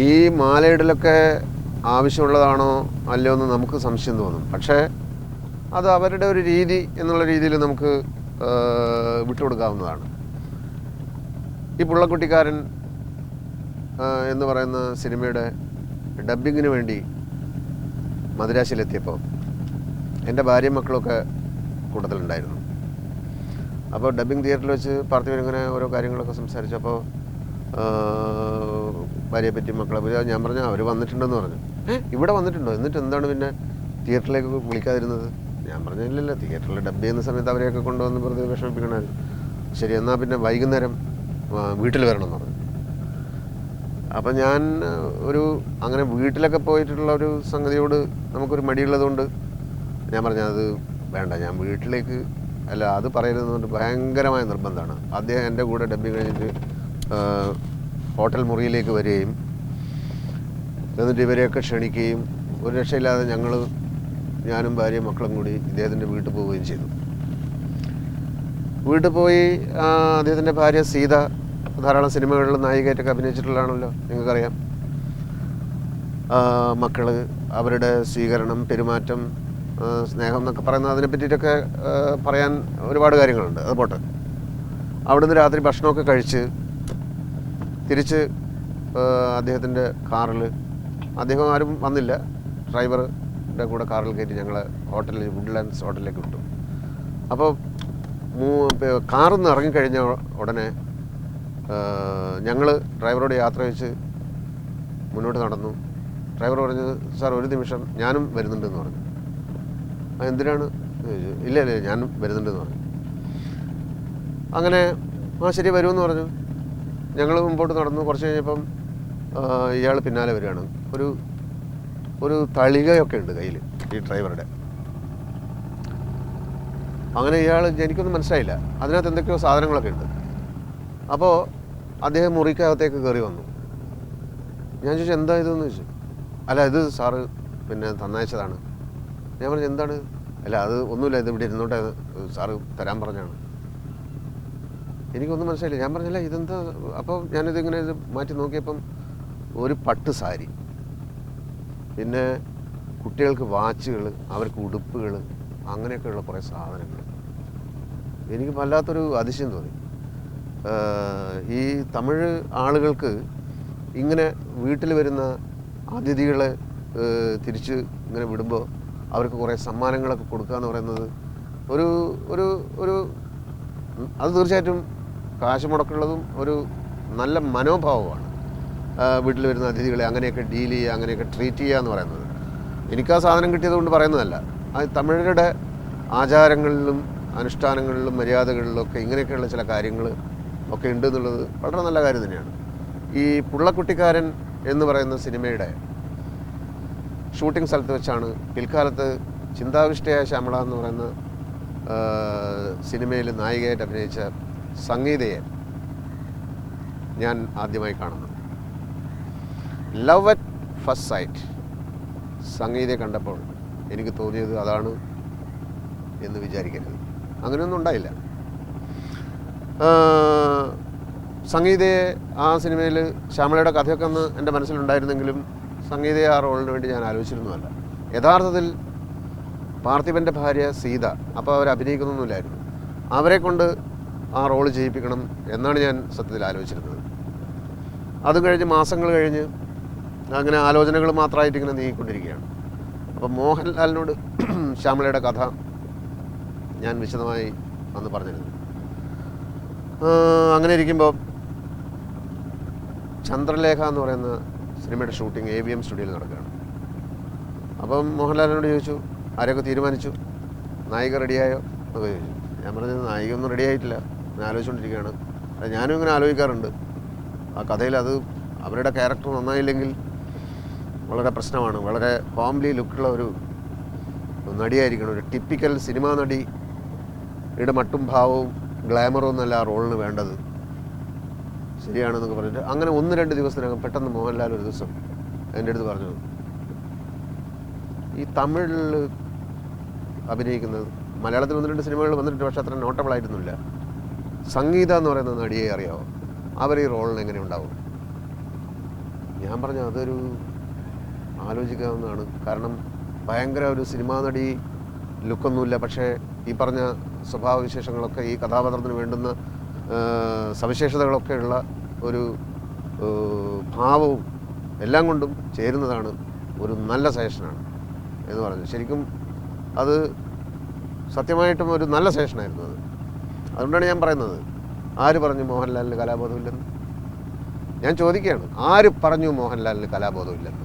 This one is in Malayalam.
ഈ മാലയിടലൊക്കെ ആവശ്യമുള്ളതാണോ അല്ലയോ എന്ന് നമുക്ക് സംശയം തോന്നും. പക്ഷേ അത് അവരുടെ ഒരു രീതി എന്നുള്ള രീതിയിൽ നമുക്ക് വിട്ടുകൊടുക്കാവുന്നതാണ്. ഈ പുള്ളക്കുട്ടിക്കാരൻ എന്ന് പറയുന്ന സിനിമയുടെ ഡബ്ബിങ്ങിന് വേണ്ടി മദിരാശിയിലെത്തിയപ്പോൾ എൻ്റെ ഭാര്യയും മക്കളൊക്കെ കൂട്ടത്തിലുണ്ടായിരുന്നു. അപ്പോൾ ഡബ്ബിങ് തിയേറ്ററിൽ വെച്ച് പാർത്ഥിവൻ ഇങ്ങനെ ഓരോ കാര്യങ്ങളൊക്കെ സംസാരിച്ചപ്പോൾ ഭാര്യയെ പറ്റി മക്കളെ പറ്റി ഞാൻ പറഞ്ഞു അവർ വന്നിട്ടുണ്ടെന്ന് പറഞ്ഞു. ഇവിടെ വന്നിട്ടുണ്ടോ? എന്നിട്ട് എന്താണ് പിന്നെ തിയേറ്ററിലേക്ക് വിളിക്കാതിരുന്നത്? ഞാൻ പറഞ്ഞു ഇല്ലല്ല, തിയേറ്ററിൽ ഡബ്ബ് ചെയ്യുന്ന സമയത്ത് അവരെയൊക്കെ കൊണ്ടുവന്ന് വെറുതെ വിഷമിപ്പിക്കണമായിരുന്നു. ശരി, എന്നാൽ പിന്നെ വൈകുന്നേരം വീട്ടിൽ വരണം എന്ന് പറഞ്ഞു. അപ്പം ഞാൻ അങ്ങനെ വീട്ടിലൊക്കെ പോയിട്ടുള്ള ഒരു സംഗതിയോട് നമുക്കൊരു മടിയുള്ളതുകൊണ്ട് ഞാൻ പറഞ്ഞു അത് വേണ്ട, ഞാൻ വീട്ടിലേക്ക് അല്ല, അത് പറയരുതെന്നുകൊണ്ട് ഭയങ്കരമായ നിർബന്ധമാണ്. അദ്ദേഹം എൻ്റെ കൂടെ ഡബ്ബിങ് കഴിഞ്ഞിട്ട് ഹോട്ടൽ മുറിയിലേക്ക് വരികയും എന്നിട്ട് ഇവരെയൊക്കെ ക്ഷണിക്കുകയും ഒരു രക്ഷയില്ലാതെ ഞാനും ഭാര്യയും മക്കളും കൂടി ഇദ്ദേഹത്തിൻ്റെ വീട്ടിൽ പോവുകയും ചെയ്തു. വീട്ടിൽ പോയി അദ്ദേഹത്തിൻ്റെ ഭാര്യ സീത ധാരാളം സിനിമകളിൽ നായികയായിട്ടൊക്കെ അഭിനയിച്ചിട്ടുള്ളതാണല്ലോ, നിങ്ങൾക്കറിയാം. മക്കൾ, അവരുടെ സ്വീകരണം, പെരുമാറ്റം, സ്നേഹം എന്നൊക്കെ പറയുന്നത് അതിനെ പറ്റിയിട്ടൊക്കെ പറയാൻ ഒരുപാട് കാര്യങ്ങളുണ്ട്. അത് പോട്ടെ. അവിടുന്ന് രാത്രി ഭക്ഷണമൊക്കെ കഴിച്ച് തിരിച്ച് അദ്ദേഹത്തിൻ്റെ കാറിൽ, അദ്ദേഹം ആരും വന്നില്ല, ഡ്രൈവറുടെ കൂടെ കാറിൽ കയറ്റി ഞങ്ങളെ ഹോട്ടലിൽ, വുഡ്ലാൻഡ്സ് ഹോട്ടലിലേക്ക് വിട്ടു. അപ്പോൾ കാറിൽ നിന്ന് ഇറങ്ങിക്കഴിഞ്ഞ ഉടനെ ഞങ്ങൾ ഡ്രൈവറോട് യാത്ര വെച്ച് മുന്നോട്ട് നടന്നു. ഡ്രൈവർ പറഞ്ഞു, സാർ ഒരു നിമിഷം, ഞാനും വരുന്നുണ്ടെന്ന് പറഞ്ഞു. എന്തിനാണ്? ഇല്ല ഞാനും വരുന്നുണ്ടെന്ന് പറഞ്ഞു. അങ്ങനെ ശരി വരുമെന്ന് പറഞ്ഞു. ഞങ്ങൾ മുമ്പോട്ട് നടന്നു. കുറച്ച് കഴിഞ്ഞപ്പം ഇയാൾ പിന്നാലെ വരികയാണ്. ഒരു തളികയൊക്കെ ഉണ്ട് കയ്യിൽ ഈ ഡ്രൈവറുടെ. അങ്ങനെ എനിക്കൊന്നും മനസ്സിലായില്ല, അതിനകത്ത് എന്തൊക്കെയോ സാധനങ്ങളൊക്കെ ഉണ്ട്. അപ്പോൾ അദ്ദേഹം മുറിക്കകത്തേക്ക് കയറി വന്നു. ഞാൻ ചോദിച്ചു എന്താ ഇതെന്ന് ചോദിച്ചു. അല്ല, ഇത് സാറ് പിന്നെ തന്നയച്ചതാണ്. ഞാൻ പറഞ്ഞു എന്താണ്? അല്ല അത് ഒന്നുമില്ല, ഇത് ഇവിടെ ഇരുന്നോട്ടെ, സാറ് തരാൻ പറഞ്ഞാണ്. എനിക്കൊന്നും മനസ്സിലായില്ല. ഞാൻ പറഞ്ഞില്ല ഇതെന്താ. അപ്പോൾ ഞാനിതിങ്ങനെ മാറ്റി നോക്കിയപ്പം ഒരു പട്ട് സാരി, പിന്നെ കുട്ടികൾക്ക് വാച്ചുകൾ, അവർക്ക് ഉടുപ്പുകൾ, അങ്ങനെയൊക്കെയുള്ള കുറേ സാധനങ്ങൾ. എനിക്ക് വല്ലാത്തൊരു അതിശയം തോന്നി. ഈ തമിഴ് ആളുകൾക്ക് ഇങ്ങനെ വീട്ടിൽ വരുന്ന അതിഥികളെ തിരിച്ച് ഇങ്ങനെ വിടുമ്പോൾ അവർക്ക് കുറേ സമ്മാനങ്ങളൊക്കെ കൊടുക്കുക എന്ന് പറയുന്നത് അത് തീർച്ചയായിട്ടും കാശ് മുടക്കുള്ളതും ഒരു നല്ല മനോഭാവമാണ്. വീട്ടിൽ വരുന്ന അതിഥികളെ അങ്ങനെയൊക്കെ ഡീൽ ചെയ്യുക, അങ്ങനെയൊക്കെ ട്രീറ്റ് ചെയ്യുക എന്ന് പറയുന്നത്. എനിക്ക് ആ സാധനം കിട്ടിയത് കൊണ്ട് പറയുന്നതല്ല. അത് തമിഴരുടെ ആചാരങ്ങളിലും അനുഷ്ഠാനങ്ങളിലും മര്യാദകളിലൊക്കെ ഇങ്ങനെയൊക്കെയുള്ള ചില കാര്യങ്ങൾ ഒക്കെ ഉണ്ട് എന്നുള്ളത് വളരെ നല്ല കാര്യം തന്നെയാണ്. ഈ പുള്ളക്കുട്ടിക്കാരൻ എന്ന് പറയുന്ന സിനിമയുടെ ഷൂട്ടിംഗ് സ്ഥലത്ത് വെച്ചാണ് പിൽക്കാലത്ത് ചിന്താവിഷ്ടയായ ശ്യാമള എന്ന് പറയുന്ന സിനിമയിൽ നായികയായിട്ട് അഭിനയിച്ച സംഗീതയെ ഞാൻ ആദ്യമായി കാണുന്നത്. ലവ് അറ്റ് ഫസ്റ്റ് സൈറ്റ് സംഗീതയെ കണ്ടപ്പോൾ എനിക്ക് തോന്നിയത് അതാണ് എന്ന് വിചാരിക്കരുത്. അങ്ങനെയൊന്നും ഉണ്ടായില്ല. സംഗീതയെ ആ സിനിമയിൽ ശ്യാമളയുടെ കഥയൊക്കെ ഒന്ന് എൻ്റെ മനസ്സിലുണ്ടായിരുന്നെങ്കിലും സംഗീതയെ ആ റോളിന് വേണ്ടി ഞാൻ ആലോചിച്ചിരുന്നതല്ല. യഥാർത്ഥത്തിൽ പാർത്ഥിവൻ്റെ ഭാര്യ സീത, അപ്പോൾ അവർ അഭിനയിക്കുന്നൊന്നുമില്ലായിരുന്നു. അവരെ കൊണ്ട് ആ റോള് ചെയ്യിപ്പിക്കണം എന്നാണ് ഞാൻ സത്യത്തിൽ ആലോചിച്ചിരുന്നത്. അതും കഴിഞ്ഞ് മാസങ്ങൾ കഴിഞ്ഞ് അങ്ങനെ ആലോചനകൾ മാത്രമായിട്ട് ഇങ്ങനെ നീങ്ങിക്കൊണ്ടിരിക്കുകയാണ്. അപ്പം മോഹൻലാലിനോട് ശ്യാമളയുടെ കഥ ഞാൻ വിശദമായി അന്ന് പറഞ്ഞിരുന്നു. അങ്ങനെ ഇരിക്കുമ്പോൾ ചന്ദ്രലേഖ എന്ന് പറയുന്ന സിനിമയുടെ ഷൂട്ടിംഗ് AVM സ്റ്റുഡിയോയിൽ നടക്കുകയാണ്. അപ്പം മോഹൻലാലിനോട് ചോദിച്ചു, ആരെയൊക്കെ തീരുമാനിച്ചു, നായിക റെഡിയായോ എന്നൊക്കെ ചോദിച്ചു. ഞാൻ പറഞ്ഞത് നായിക ഒന്നും റെഡി ആയിട്ടില്ല, ഞാൻ ആലോചിച്ചുകൊണ്ടിരിക്കുകയാണ്. ഞാനും ഇങ്ങനെ ആലോചിക്കാറുണ്ട്. ആ കഥയിൽ അത് അവരുടെ ക്യാരക്ടർ നന്നായില്ലെങ്കിൽ വളരെ പ്രശ്നമാണ്. വളരെ ഹോംലി ലുക്കുള്ള ഒരു നടിയായിരിക്കണം. ഒരു ടിപ്പിക്കൽ സിനിമാ നടിയുടെ മട്ടും ഭാവവും ഗ്ലാമറും ഒന്നല്ല ആ റോളിന് വേണ്ടത്. ശരിയാണെന്നൊക്കെ പറഞ്ഞിട്ട് അങ്ങനെ 1-2 ദിവസത്തിനകം പെട്ടെന്ന് മോഹൻലാൽ ഒരു ദിവസം എൻ്റെ അടുത്ത് പറഞ്ഞു, ഈ തമിഴിൽ അഭിനയിക്കുന്നത്, മലയാളത്തിൽ 1-2 സിനിമകൾ വന്നിട്ട് പക്ഷേ അത്ര നോട്ടബിൾ ആയിട്ടൊന്നുമില്ല, സംഗീത എന്ന് പറയുന്ന നടിയെ അറിയാമോ? അവർ ഈ റോളിന് എങ്ങനെ ഉണ്ടാവും? ഞാൻ പറഞ്ഞു അതൊരു ആലോചിക്കാവുന്നതാണ്. കാരണം ഭയങ്കര ഒരു സിനിമാ നടി ലുക്കൊന്നുമില്ല, പക്ഷേ ഈ പറഞ്ഞ സ്വഭാവവിശേഷങ്ങളൊക്കെ ഈ കഥാപാത്രത്തിന് വേണ്ടുന്ന സവിശേഷതകളൊക്കെ ഉള്ള ഒരു ഭാവവും എല്ലാം കൊണ്ടും ചേരുന്നതാണ്, ഒരു നല്ല സജഷനാണ് എന്ന് പറഞ്ഞു. ശരിക്കും അത് സത്യമായിട്ടും ഒരു നല്ല സജഷനായിരുന്നു അത്. അതുകൊണ്ടാണ് ഞാൻ പറയുന്നത്, ആര് പറഞ്ഞു മോഹൻലാലിന് കലാബോധമില്ലെന്ന്? ഞാൻ ചോദിക്കുകയാണ്, ആര് പറഞ്ഞു മോഹൻലാലിന് കലാബോധമില്ലെന്ന്?